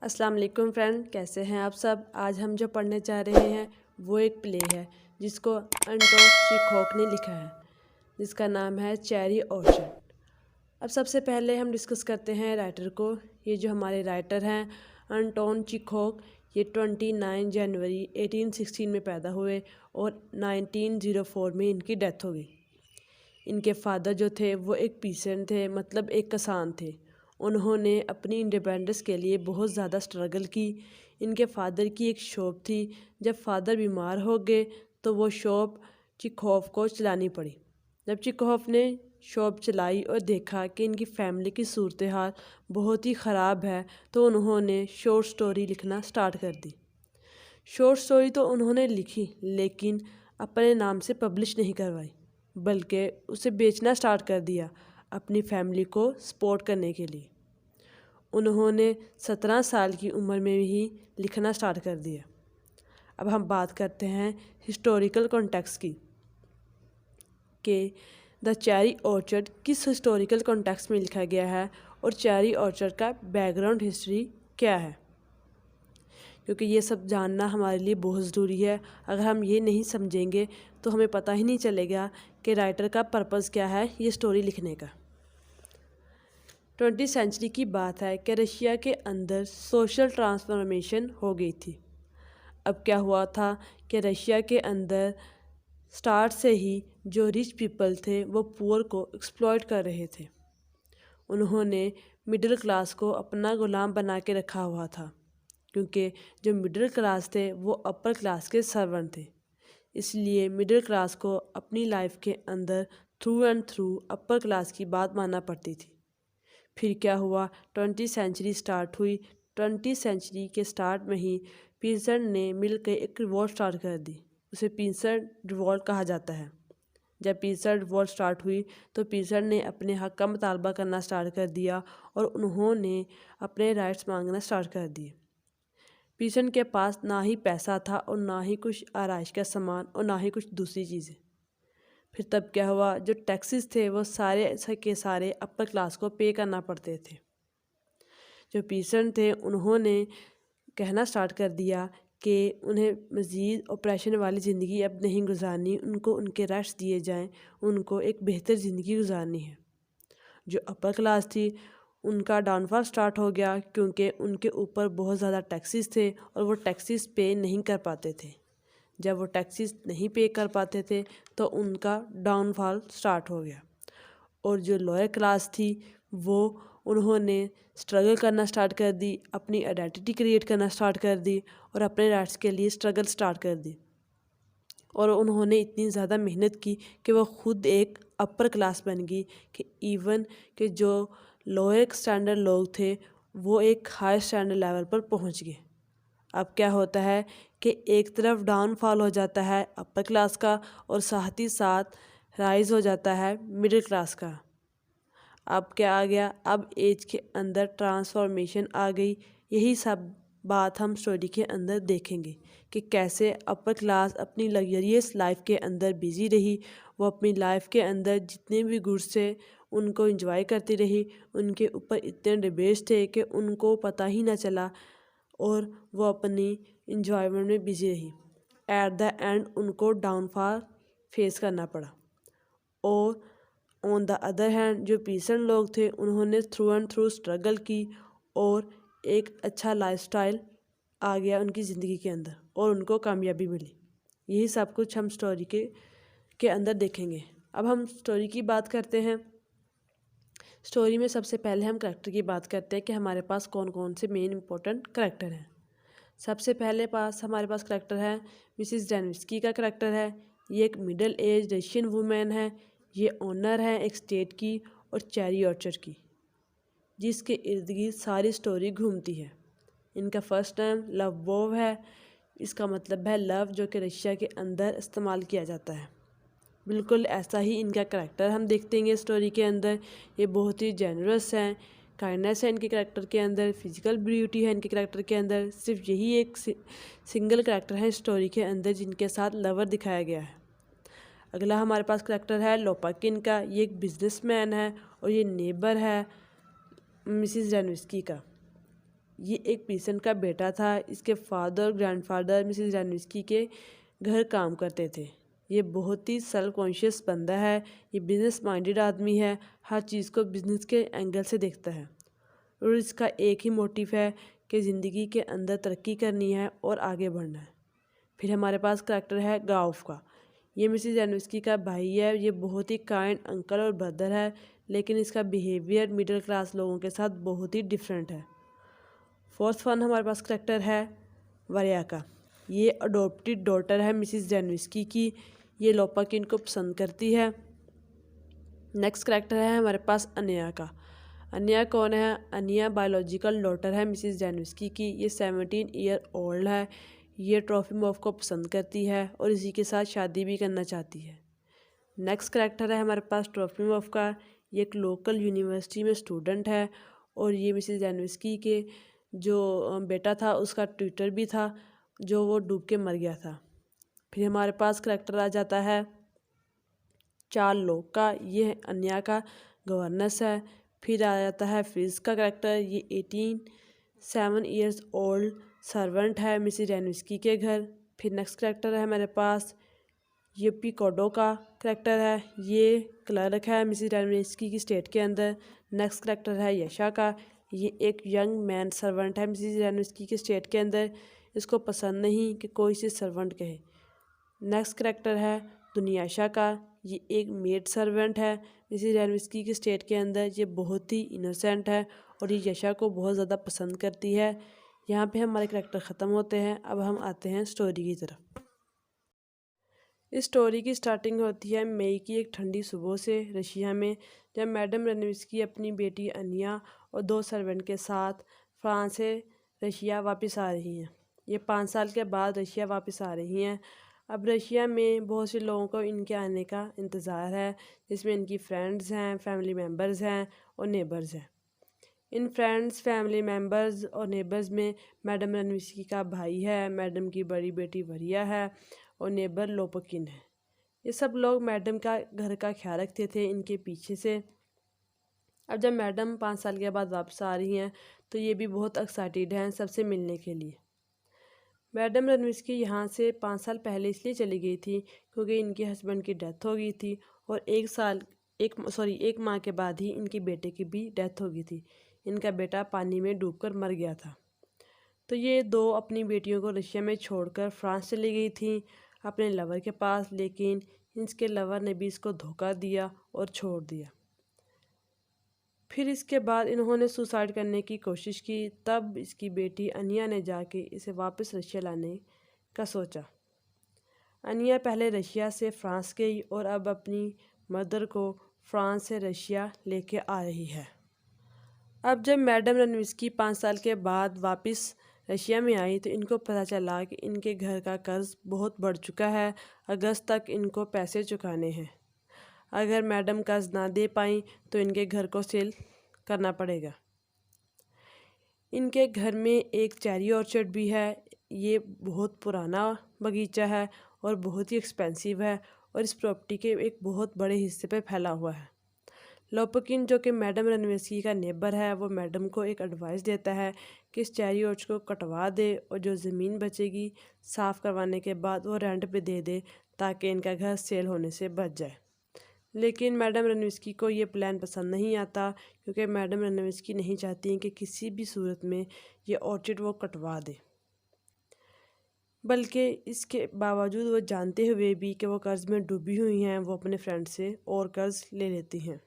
अस्सलाम वालेकुम फ्रेंड, कैसे हैं आप सब। आज हम जो पढ़ने जा रहे हैं वो एक प्ले है जिसको अंटोन चेखोव ने लिखा है, जिसका नाम है चेरी ऑर्चर्ड। अब सबसे पहले हम डिस्कस करते हैं राइटर को। ये जो हमारे राइटर हैं अंटोन चेखोव, ये 29 जनवरी 1816 में पैदा हुए और 1904 में इनकी डेथ हो गई। इनके फादर जो थे वो एक पीसेंट थे, मतलब एक किसान थे। उन्होंने अपनी इंडिपेंडेंस के लिए बहुत ज़्यादा स्ट्रगल की। इनके फादर की एक शॉप थी। जब फादर बीमार हो गए तो वो शॉप चेखोव को चलानी पड़ी। जब चेखोव ने शॉप चलाई और देखा कि इनकी फैमिली की सूरत हाल बहुत ही ख़राब है, तो उन्होंने शॉर्ट स्टोरी लिखना स्टार्ट कर दी। शॉर्ट स्टोरी तो उन्होंने लिखी, लेकिन अपने नाम से पब्लिश नहीं करवाई, बल्कि उसे बेचना स्टार्ट कर दिया अपनी फैमिली को सपोर्ट करने के लिए। उन्होंने 17 साल की उम्र में ही लिखना स्टार्ट कर दिया। अब हम बात करते हैं हिस्टोरिकल कॉन्टेक्स्ट की, कि द चेरी ऑर्चर्ड किस हिस्टोरिकल कॉन्टेक्स्ट में लिखा गया है और चेरी ऑर्चर्ड का बैकग्राउंड हिस्ट्री क्या है, क्योंकि ये सब जानना हमारे लिए बहुत ज़रूरी है। अगर हम ये नहीं समझेंगे तो हमें पता ही नहीं चलेगा कि राइटर का पर्पज़ क्या है ये स्टोरी लिखने का। 20वीं सेंचुरी की बात है कि रशिया के अंदर सोशल ट्रांसफॉर्मेशन हो गई थी। अब क्या हुआ था कि रशिया के अंदर स्टार्ट से ही जो रिच पीपल थे वो पुअर को एक्सप्लॉइट कर रहे थे। उन्होंने मिडिल क्लास को अपना गुलाम बना के रखा हुआ था, क्योंकि जो मिडिल क्लास थे वो अपर क्लास के सर्वेंट थे। इसलिए मिडिल क्लास को अपनी लाइफ के अंदर through and through upper class की बात मानना पड़ती थी। फिर क्या हुआ, 20वीं सेंचुरी स्टार्ट हुई। 20वीं सेंचुरी के स्टार्ट में ही पीसेंट ने मिलकर एक रिवॉल्ट स्टार्ट कर दी। उसे पीसेंट रिवॉल्ट कहा जाता है। जब पीसेंट रिवॉल्ट स्टार्ट हुई तो पीसेंट ने अपने हक का मुतालबा करना स्टार्ट कर दिया और उन्होंने अपने राइट्स मांगना स्टार्ट कर दिए। पीसेंट के पास ना ही पैसा था और ना ही कुछ आराइश का सामान और ना ही कुछ दूसरी चीज़ें। फिर तब क्या हुआ, जो टैक्सेस थे वो सारे के सारे अपर क्लास को पे करना पड़ते थे। जो पीसेंट थे उन्होंने कहना स्टार्ट कर दिया कि उन्हें मज़ीद ऑपरेशन वाली ज़िंदगी अब नहीं गुजारनी, उनको उनके राइट्स दिए जाएं, उनको एक बेहतर ज़िंदगी गुजारनी है। जो अपर क्लास थी उनका डाउनफॉल स्टार्ट हो गया, क्योंकि उनके ऊपर बहुत ज़्यादा टैक्सेस थे और वो टैक्सेस पे नहीं कर पाते थे। जब वो टैक्सेस नहीं पे कर पाते थे तो उनका डाउनफॉल स्टार्ट हो गया। और जो लोअर क्लास थी वो उन्होंने स्ट्रगल करना स्टार्ट कर दी, अपनी आइडेंटिटी क्रिएट करना स्टार्ट कर दी और अपने राइट्स के लिए स्ट्रगल स्टार्ट कर दी। और उन्होंने इतनी ज़्यादा मेहनत की कि वो खुद एक अपर क्लास बन गई, कि इवन कि जो लोअर स्टैंडर्ड लोग थे वो एक हाई स्टैंडर्ड लेवल पर पहुंच गए। अब क्या होता है कि एक तरफ डाउनफॉल हो जाता है अपर क्लास का और साथ ही साथ राइज हो जाता है मिडिल क्लास का। अब क्या आ गया, अब एज के अंदर ट्रांसफॉर्मेशन आ गई। यही सब बात हम स्टोरी के अंदर देखेंगे कि कैसे अपर क्लास अपनी लग्जरियस लाइफ के अंदर बिजी रही। वो अपनी लाइफ के अंदर जितने भी गुड्स थे उनको एंजॉय करती रही। उनके ऊपर इतने डिबेट्स थे कि उनको पता ही ना चला और वो अपनी इंजॉयमेंट में बिजी रही। एट द एंड उनको डाउनफॉल फेस करना पड़ा। और ऑन द अदर हैंड जो पीसेंट लोग थे उन्होंने थ्रू एंड थ्रू स्ट्रगल की और एक अच्छा लाइफस्टाइल आ गया उनकी ज़िंदगी के अंदर और उनको कामयाबी मिली। यही सब कुछ हम स्टोरी के अंदर देखेंगे। अब हम स्टोरी की बात करते हैं। स्टोरी में सबसे पहले हम करैक्टर की बात करते हैं कि हमारे पास कौन कौन से मेन इंपॉर्टेंट करैक्टर हैं। सबसे पहले हमारे पास करैक्टर है मिसिस डेनिस्की का करैक्टर है। ये एक मिडिल एज रशियन वुमेन है। ये ओनर है एक स्टेट की और चेरी ऑर्चर्ड की, जिसके इर्द गिर्द सारी स्टोरी घूमती है। इनका फर्स्ट नेम लवबोव है। इसका मतलब है लव, जो कि रशिया के अंदर इस्तेमाल किया जाता है। बिल्कुल ऐसा ही इनका करैक्टर हम देखते हैं स्टोरी के अंदर। ये बहुत ही जेनरस हैं, काइंडनेस है इनके करैक्टर के अंदर, फिजिकल ब्यूटी है इनके करैक्टर के अंदर। सिर्फ यही एक सिंगल करैक्टर है स्टोरी के अंदर जिनके साथ लवर दिखाया गया है। अगला हमारे पास करैक्टर है लोपाकिन का। ये एक बिजनेसमैन है और ये नेबर है मिसिस डेनिस्की का। ये एक पीसेंट का बेटा था। इसके फादर और ग्रैंडफादर मिसेस रेनविस्की के घर काम करते थे। ये बहुत ही सेल्फ कॉन्शियस बंदा है। ये बिजनेस माइंडेड आदमी है, हर चीज़ को बिजनेस के एंगल से देखता है और इसका एक ही मोटिव है कि ज़िंदगी के अंदर तरक्की करनी है और आगे बढ़ना है। फिर हमारे पास करैक्टर है गाउफ का। ये मिसेस रेनविस्की का भाई है। ये बहुत ही काइंड अंकल और ब्रदर है, लेकिन इसका बिहेवियर मिडिल क्लास लोगों के साथ बहुत ही डिफरेंट है। फोर्थ वन हमारे पास करैक्टर है वरिया का। ये अडोप्टेड डॉटर है मिसेस रेनविस्की की। ये लोपाकिन को पसंद करती है। नेक्स्ट करैक्टर है हमारे पास अनिया का। अनिया कौन है? अनिया बायोलॉजिकल डॉटर है मिसेस रेनविस्की की। ये 17 ईयर ओल्ड है। ये ट्रोफिमोव को पसंद करती है और इसी के साथ शादी भी करना चाहती है। नेक्स्ट करैक्टर है हमारे पास ट्रोफिमोव का। ये एक लोकल यूनिवर्सिटी में स्टूडेंट है और ये मिसेस रेनविस्की के जो बेटा था उसका ट्यूटर भी था, जो वो डूब के मर गया था। फिर हमारे पास करैक्टर आ जाता है चार्लोक का। ये अन्या का गवर्नेंस है। फिर आ जाता है फ्रिज का करैक्टर। ये 7 ईयर्स ओल्ड सर्वेंट है मिसेस रेनविस्की के घर। फिर नेक्स्ट करैक्टर है हमारे पास यूपी कोडो का करैक्टर है। ये क्लर्क है मिसेस रेनविस्की की स्टेट के अंदर। नेक्स्ट करैक्टर है यशा का। ये एक यंग मैन सर्वेंट है मिसेस रेनविस्की के स्टेट के अंदर। इसको पसंद नहीं कि कोई इसे सर्वेंट कहे। नेक्स्ट करैक्टर है दुनियाशा का। ये एक मेड सर्वेंट है मिसेस रेनविस्की के स्टेट के अंदर। ये बहुत ही इनोसेंट है और ये यशा को बहुत ज़्यादा पसंद करती है। यहाँ पे हमारे करैक्टर ख़त्म होते हैं। अब हम आते हैं स्टोरी की तरफ। इस स्टोरी की स्टार्टिंग होती है मई की एक ठंडी सुबह से रशिया में, जब मैडम रेनविस्की अपनी बेटी अनिया और 2 सर्वेंट के साथ फ्रांस से रशिया वापस आ रही हैं। ये 5 साल के बाद रशिया वापस आ रही हैं। अब रशिया में बहुत से लोगों को इनके आने का इंतज़ार है, जिसमें इनकी फ्रेंड्स हैं, फैमिली मेम्बर्स हैं और नेबर्स हैं। इन फ्रेंड्स, फैमिली मेम्बर्स और नेबर्स में मैडम रेनविस्की का भाई है, मैडम की बड़ी बेटी वरिया है और नेबर लोपकिन है। ये सब लोग मैडम का घर का ख्याल रखते थे इनके पीछे से। अब जब मैडम 5 साल के बाद वापस आ रही हैं तो ये भी बहुत एक्साइटेड हैं सबसे मिलने के लिए। मैडम रेनविस्की यहाँ से 5 साल पहले इसलिए चली गई थी क्योंकि इनके हस्बैंड की डेथ हो गई थी और एक माह के बाद ही इनके बेटे की भी डेथ हो गई थी। इनका बेटा पानी में डूबकर मर गया था। तो ये 2 अपनी बेटियों को रशिया में छोड़कर फ्रांस चली गई थी अपने लवर के पास, लेकिन इसके लवर ने भी इसको धोखा दिया और छोड़ दिया। फिर इसके बाद इन्होंने सुसाइड करने की कोशिश की। तब इसकी बेटी अनिया ने जाके इसे वापस रशिया लाने का सोचा। अनिया पहले रशिया से फ्रांस गई और अब अपनी मदर को फ्रांस से रशिया लेके आ रही है। अब जब मैडम रेनविस्की 5 साल के बाद वापस रशिया में आई तो इनको पता चला कि इनके घर का कर्ज बहुत बढ़ चुका है। अगस्त तक इनको पैसे चुकाने हैं। अगर मैडम कर्ज ना दे पाई तो इनके घर को सेल करना पड़ेगा। इनके घर में एक चेरी ऑर्चर्ड भी है। ये बहुत पुराना बगीचा है और बहुत ही एक्सपेंसिव है और इस प्रॉपर्टी के एक बहुत बड़े हिस्से पे फैला हुआ है। लोपकिन, जो कि मैडम रेनविस्की का नेबर है, वो मैडम को एक एडवाइस देता है कि इस चेरी ऑर्चर्ड को कटवा दे और जो ज़मीन बचेगी साफ़ करवाने के बाद वो रेंट पे दे दे ताकि इनका घर सेल होने से बच जाए। लेकिन मैडम रेनविस्की को ये प्लान पसंद नहीं आता क्योंकि मैडम रेनविस्की नहीं चाहती कि किसी भी सूरत में ये ऑर्चिड वो कटवा दे। बल्कि इसके बावजूद वो जानते हुए भी कि वो कर्ज में डूबी हुई हैं, वो अपने फ्रेंड से और कर्ज ले लेती हैं।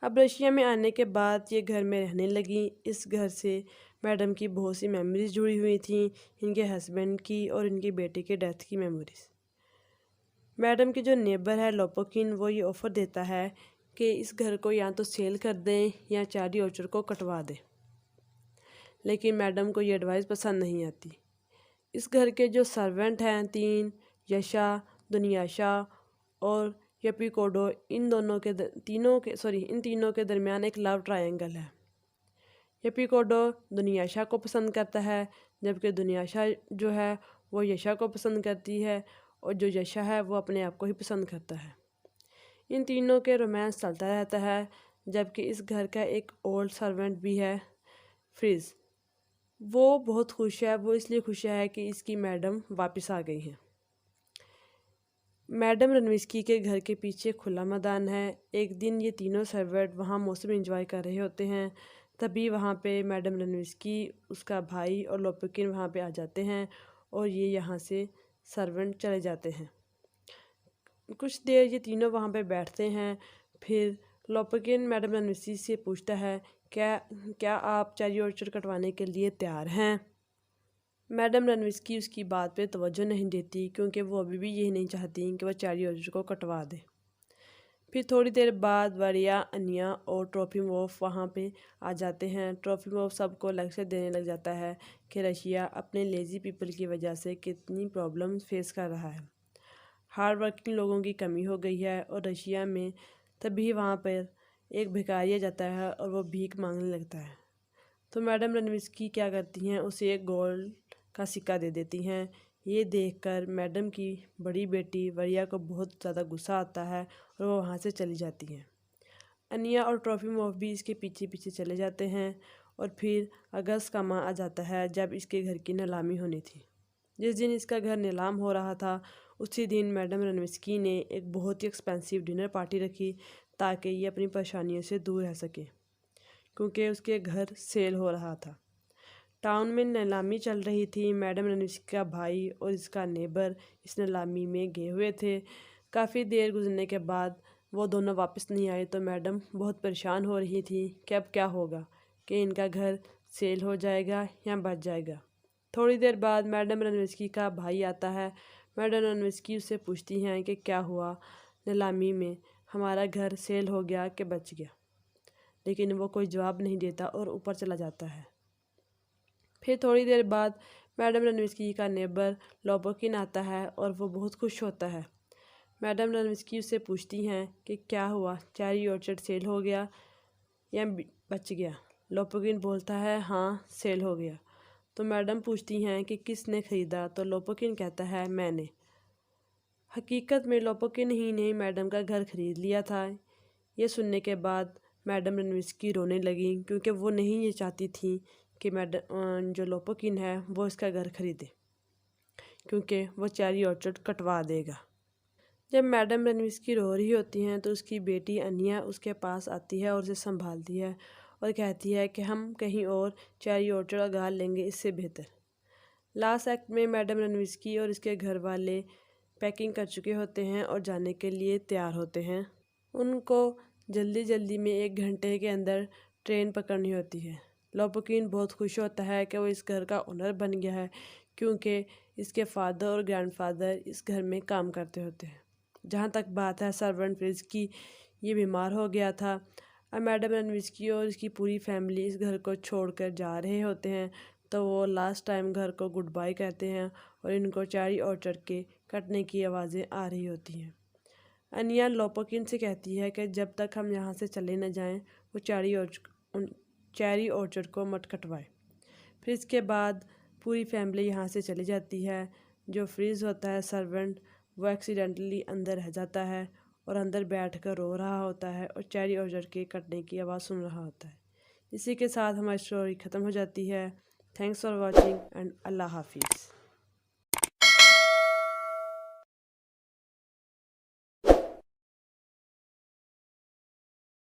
अब रशिया में आने के बाद ये घर में रहने लगी। इस घर से मैडम की बहुत सी मेमोरीज जुड़ी हुई थी, इनके हस्बैंड की और इनके बेटे के डेथ की मेमोरीज। मैडम की जो नेबर है लोपोकिन, वो ये ऑफ़र देता है कि इस घर को या तो सेल कर दें या चेरी ऑर्चर्ड को कटवा दें। लेकिन मैडम को ये एडवाइस पसंद नहीं आती। इस घर के जो सर्वेंट हैं 3, यशा, दुनियाशा और यपीकोडो, इन तीनों के दरमियान एक लव ट्रायंगल है। यपीकोडो दुनियाशा को पसंद करता है, जबकि दुनियाशा जो है वो यशा को पसंद करती है और जो यशा है वो अपने आप को ही पसंद करता है। इन तीनों के रोमांस चलता रहता है। जबकि इस घर का एक ओल्ड सर्वेंट भी है, फ्रिज। वो बहुत खुश है, वो इसलिए खुश है कि इसकी मैडम वापस आ गई हैं। मैडम रणविस्की के घर के पीछे खुला मैदान है। एक दिन ये तीनों सर्वेंट वहाँ मौसम एंजॉय कर रहे होते हैं। तभी वहाँ पे मैडम रणविस्की, उसका भाई और लोपुकिन वहाँ पे आ जाते हैं और ये यहाँ से सर्वेंट चले जाते हैं। कुछ देर ये तीनों वहाँ पे बैठते हैं। फिर लोपुकिन मैडम रणविस्की से पूछता है, क्या क्या आप चेरी ऑर्चर्ड कटवाने के लिए तैयार हैं? मैडम रणविस्की उसकी बात पे तवज्जो नहीं देती, क्योंकि वो अभी भी यही नहीं चाहती कि वह चेरी ऑर्चर्ड को कटवा दे। फिर थोड़ी देर बाद वरिया, अनिया और ट्रोफिमोफ वहाँ पे आ जाते हैं। ट्रोफिमोफ सबको लेक्चर देने लग जाता है कि रशिया अपने लेज़ी पीपल की वजह से कितनी प्रॉब्लम फेस कर रहा है। हार्ड वर्किंग लोगों की कमी हो गई है और रशिया में। तभी वहाँ पर एक भिखारी आ जाता है और वो भीख मांगने लगता है। तो मैडम रणविस्की क्या करती हैं, उसे एक गोल्ड का सिक्का दे देती हैं। ये देखकर मैडम की बड़ी बेटी वरिया को बहुत ज़्यादा गुस्सा आता है और वो वहाँ से चली जाती हैं। अनिया और ट्रोफिमोफ भी इसके पीछे पीछे चले जाते हैं। और फिर अगस्त का माह आ जाता है, जब इसके घर की नीलामी होनी थी। जिस दिन इसका घर नीलाम हो रहा था, उसी दिन मैडम रणविस्की ने एक बहुत ही एक्सपेंसिव डिनर पार्टी रखी, ताकि ये अपनी परेशानियों से दूर रह सके, क्योंकि उसके घर सेल हो रहा था। टाउन में नीलामी चल रही थी। मैडम रणविस्की का भाई और इसका नेबर इस नीलामी में गए हुए थे। काफ़ी देर गुजरने के बाद वो दोनों वापस नहीं आए, तो मैडम बहुत परेशान हो रही थी कि अब क्या होगा, कि इनका घर सेल हो जाएगा या बच जाएगा। थोड़ी देर बाद मैडम रणविस्की का भाई आता है। मैडम रणविस्की उससे पूछती हैं कि क्या हुआ नीलामी में, हमारा घर सेल हो गया कि बच गया। लेकिन वो कोई जवाब नहीं देता और ऊपर चला जाता है। फिर थोड़ी देर बाद मैडम रणविस्की का नेबर लोपुकिन आता है और वो बहुत खुश होता है। मैडम रणविस्की उससे पूछती हैं कि क्या हुआ, चेरी ऑर्चर्ड सेल हो गया या बच गया? लोपुकिन बोलता है, हाँ सेल हो गया। तो मैडम पूछती हैं कि किसने ख़रीदा? तो लोपुकिन कहता है, मैंने। हकीकत में लोपुकिन ही ने मैडम का घर खरीद लिया था। ये सुनने के बाद मैडम रणविस्की रोने लगी, क्योंकि वो नहीं ये चाहती थी कि मैडम जो लोपुकिन है वो इसका घर खरीदे, क्योंकि वो चेरी ऑर्चर्ड कटवा देगा। जब मैडम रणविस्की रो रही होती हैं, तो उसकी बेटी अनिया उसके पास आती है और उसे संभालती है और कहती है कि हम कहीं और चेरी ऑर्चर्ड उगा लेंगे, इससे बेहतर। लास्ट एक्ट में मैडम रणविस्की और इसके घर वाले पैकिंग कर चुके होते हैं और जाने के लिए तैयार होते हैं। उनको जल्दी जल्दी में 1 घंटे के अंदर ट्रेन पकड़नी होती है। लोपुकिन बहुत खुश होता है कि वो इस घर का ओनर बन गया है, क्योंकि इसके फादर और ग्रैंडफादर इस घर में काम करते होते हैं। जहाँ तक बात है सर्वेंट फ्रिज की, ये बीमार हो गया था। अब मैडम रणविस्की और इसकी पूरी फैमिली इस घर को छोड़कर जा रहे होते हैं, तो वो लास्ट टाइम घर को गुड बाय कहते हैं और इनको चेरी ऑर्चर्ड के कटने की आवाज़ें आ रही होती हैं। अनिया लोपुकिन से कहती है कि जब तक हम यहाँ से चले न जाएं, वो चेरी ऑर्चर्ड को मत कटवाए। फिर इसके बाद पूरी फैमिली यहाँ से चली जाती है। जो फ्रीज होता है सर्वेंट, वो एक्सीडेंटली अंदर रह जाता है और अंदर बैठकर रो रहा होता है और चेरी ऑर्चर्ड के कटने की आवाज़ सुन रहा होता है। इसी के साथ हमारी स्टोरी ख़त्म हो जाती है। थैंक्स फॉर वॉचिंग एंड अल्लाह हाफिज़।